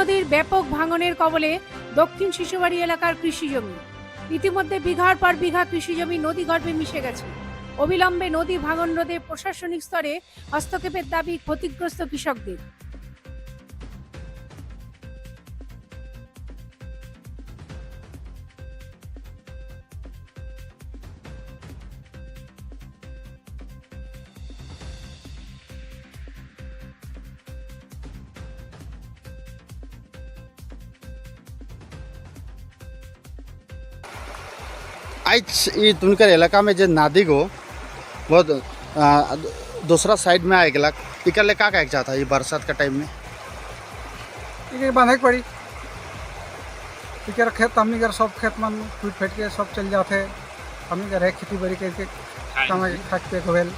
নদীর ব্যাপক ভাঙনের কবলে দক্ষিণ শিশুবাড়ি এলাকার কৃষি জমি। ইতিমধ্যে বিঘার পর বিঘা কৃষি জমি নদীগর্ভে মিশে গেছে। অবিলম্বে নদী ভাঙন রোধে প্রশাসনিক স্তরে হস্তক্ষেপের দাবি ক্ষতিগ্রস্ত কৃষকদের। आज ये तुनकर इलाका में जो नादी को बहुत दूसरा साइड में आएगा इकल्ले का चाहता है ये बरसात का टाइम में इके बांधे पड़ी इकर खेत हमनी कर सब खेत मन टूट फेट के सब चल जाते हमनी कर खेती बाड़ी करके कमा के खाक पे होल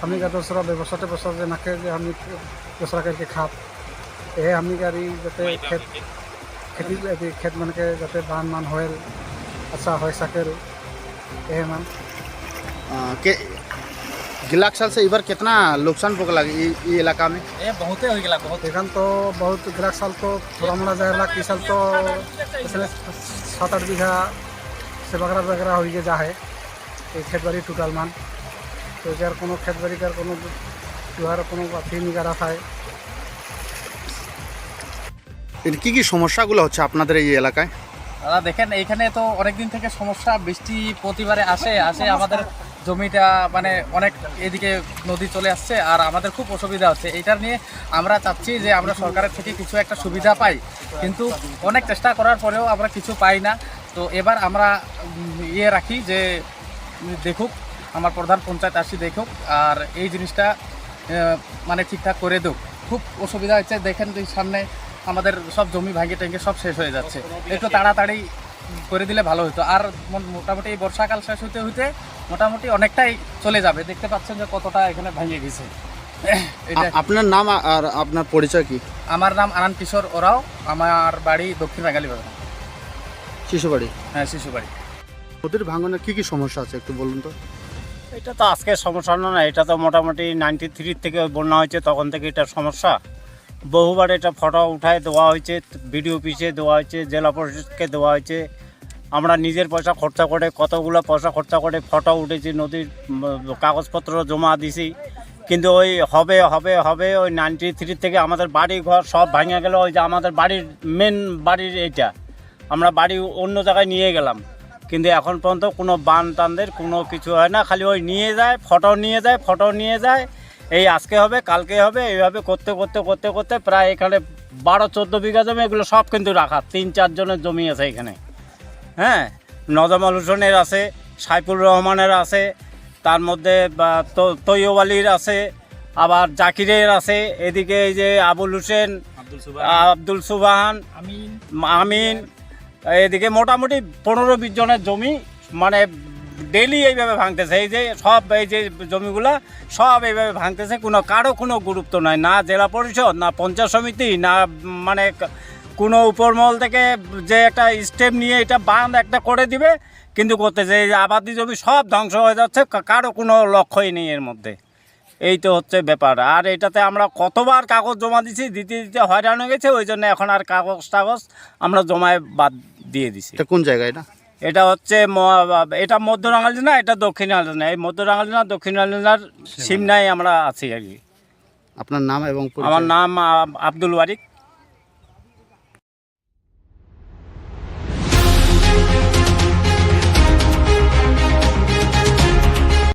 हमनी का दूसरा व्यवस्था जे नखे जे हमनी दूसरा करके खाप ए हमनी कर जते खेती खेत मन के जते धान मान होल अच्छा हो सकेल ए मन के गिलाक साल से इबार कितना नुकसान भोगला ये इलाका में ये बहुते हो गया बहुत एखन तो बहुत गिराक साल तो थोड़ा मोड़ा जाएगा कि साल तो इसलिए 7-8 बीघा से वगैरह हो जा है ये खेत बाड़ी टूटल मान तो यार कोनो खेत बाड़ी कर कोनो त्योहार कोनो अथी नहीं करा था কি কি সমস্যাগুলো হচ্ছে আপনাদের এই এলাকায়? দাদা দেখেন এইখানে তো অনেকদিন থেকে সমস্যা, বৃষ্টি প্রতিবারে আসে আমাদের জমিটা মানে অনেক এদিকে নদী চলে আসছে আর আমাদের খুব অসুবিধা হচ্ছে। এইটার নিয়ে আমরা চাচ্ছি যে আমরা সরকারের থেকে কিছু একটা সুবিধা পাই, কিন্তু অনেক চেষ্টা করার পরেও আমরা কিছু পাই না। তো এবার আমরা রাখি যে দেখুক আমার প্রধান পঞ্চায়েত আসি দেখুক আর এই জিনিসটা মানে ঠিকঠাক করে দেব। খুব অসুবিধা হচ্ছে, দেখেন যে সামনে আমাদের সব জমি ভাঙে টেঙ্গে সব শেষ হয়ে যাচ্ছে। একটু তাড়াতাড়ি করে দিলে ভালো হতো। আর মোটামুটি এই বর্ষাকাল শেষ হতে হতে মোটামুটি অনেকটাই চলে যাবে। দেখতে পাচ্ছেন যে কতটা এখানে ভেঙে গেছে। আপনার নাম আর আপনার পরিচয় কি? আমার নাম আনন্দ কিশোর ওরাও, আমার বাড়ি দক্ষিণ বাঙালি বাজার। শিশুবাড়ি? হ্যাঁ, শিশুবাড়ি। নদীর ভাঙনের কি কি সমস্যা আছে একটু বলুন তো। এটা তো আজকের সমস্যা না, এটা তো মোটামুটি 93 থেকে বন্যা হয়েছে, তখন থেকে এটা সমস্যা। বহুবার এটা ফটো উঠায় দেওয়া হয়েছে, ভিডিও অফিসে দেওয়া হয়েছে, জেলা পরিষদকে দেওয়া হয়েছে। আমরা নিজের পয়সা খরচা করে কতগুলো পয়সা খরচা করে ফটো উঠেছি, নদীর কাগজপত্র জমা দিছি, কিন্তু ওই হবে ওই 93 থেকে আমাদের বাড়ি ঘর সব ভাঙে গেল। ওই যে আমাদের বাড়ির মেন বাড়ির এইটা আমরা বাড়ি অন্য জায়গায় নিয়ে গেলাম, কিন্তু এখন পর্যন্ত কোনো বান টানদের কোনো কিছু হয় না। খালি ওই নিয়ে যায়, ফটো নিয়ে যায়, এই আজকে হবে কালকে হবে, এইভাবে করতে করতে প্রায় এখানে 12-14 বিঘা জমি, এগুলো সব কিন্তু রাখা 3-4 জনের জমি আছে এখানে। হ্যাঁ, নজমাল হোসেনের আছে, সাইফুর রহমানের আছে, তার মধ্যে তৈয়ব আলীর আছে, আবার জাকিরের আছে, এদিকে এই যে আবুল হোসেন, আব্দুল সুবহান, আমিন, এদিকে মোটামুটি 15-20 জনের জমি মানে ডেলি এইভাবে ভাঙতেছে। এই যে সব এই যে জমিগুলা সব এইভাবে ভাঙতেছে, কারো কোনো গুরুত্ব নাই, না জেলা পরিষদ, না পঞ্চায়েত সমিতি, না মানে কোনো উপরমহল থেকে যে একটা স্টেপ নিয়ে এটা বাঁধ একটা করে দিবে, কিন্তু করতেছে এই যে আবাদি জমি সব ধ্বংস হয়ে যাচ্ছে, কারো কোনো লক্ষ্যই নেই এর মধ্যে। এই তো হচ্ছে ব্যাপার। আর এটাতে আমরা কতবার কাগজ জমা দিতে দিতে হয়রান হয়ে গেছে, ওই জন্য এখন আর কাগজ আমরা জমায় বাদ দিয়ে দিছি। এটা কোন জায়গায়? এটা হচ্ছে এটা মধ্য রাঙ্গালি না, এটা দক্ষিণ রাঙ্গালি না। এই মধ্য রাঙ্গালি না দক্ষিণ রাঙ্গালিনার সিমনায় আমরা আছি আর কি। আপনার নাম এবং আমার নাম আব্দুল ওয়ারিক।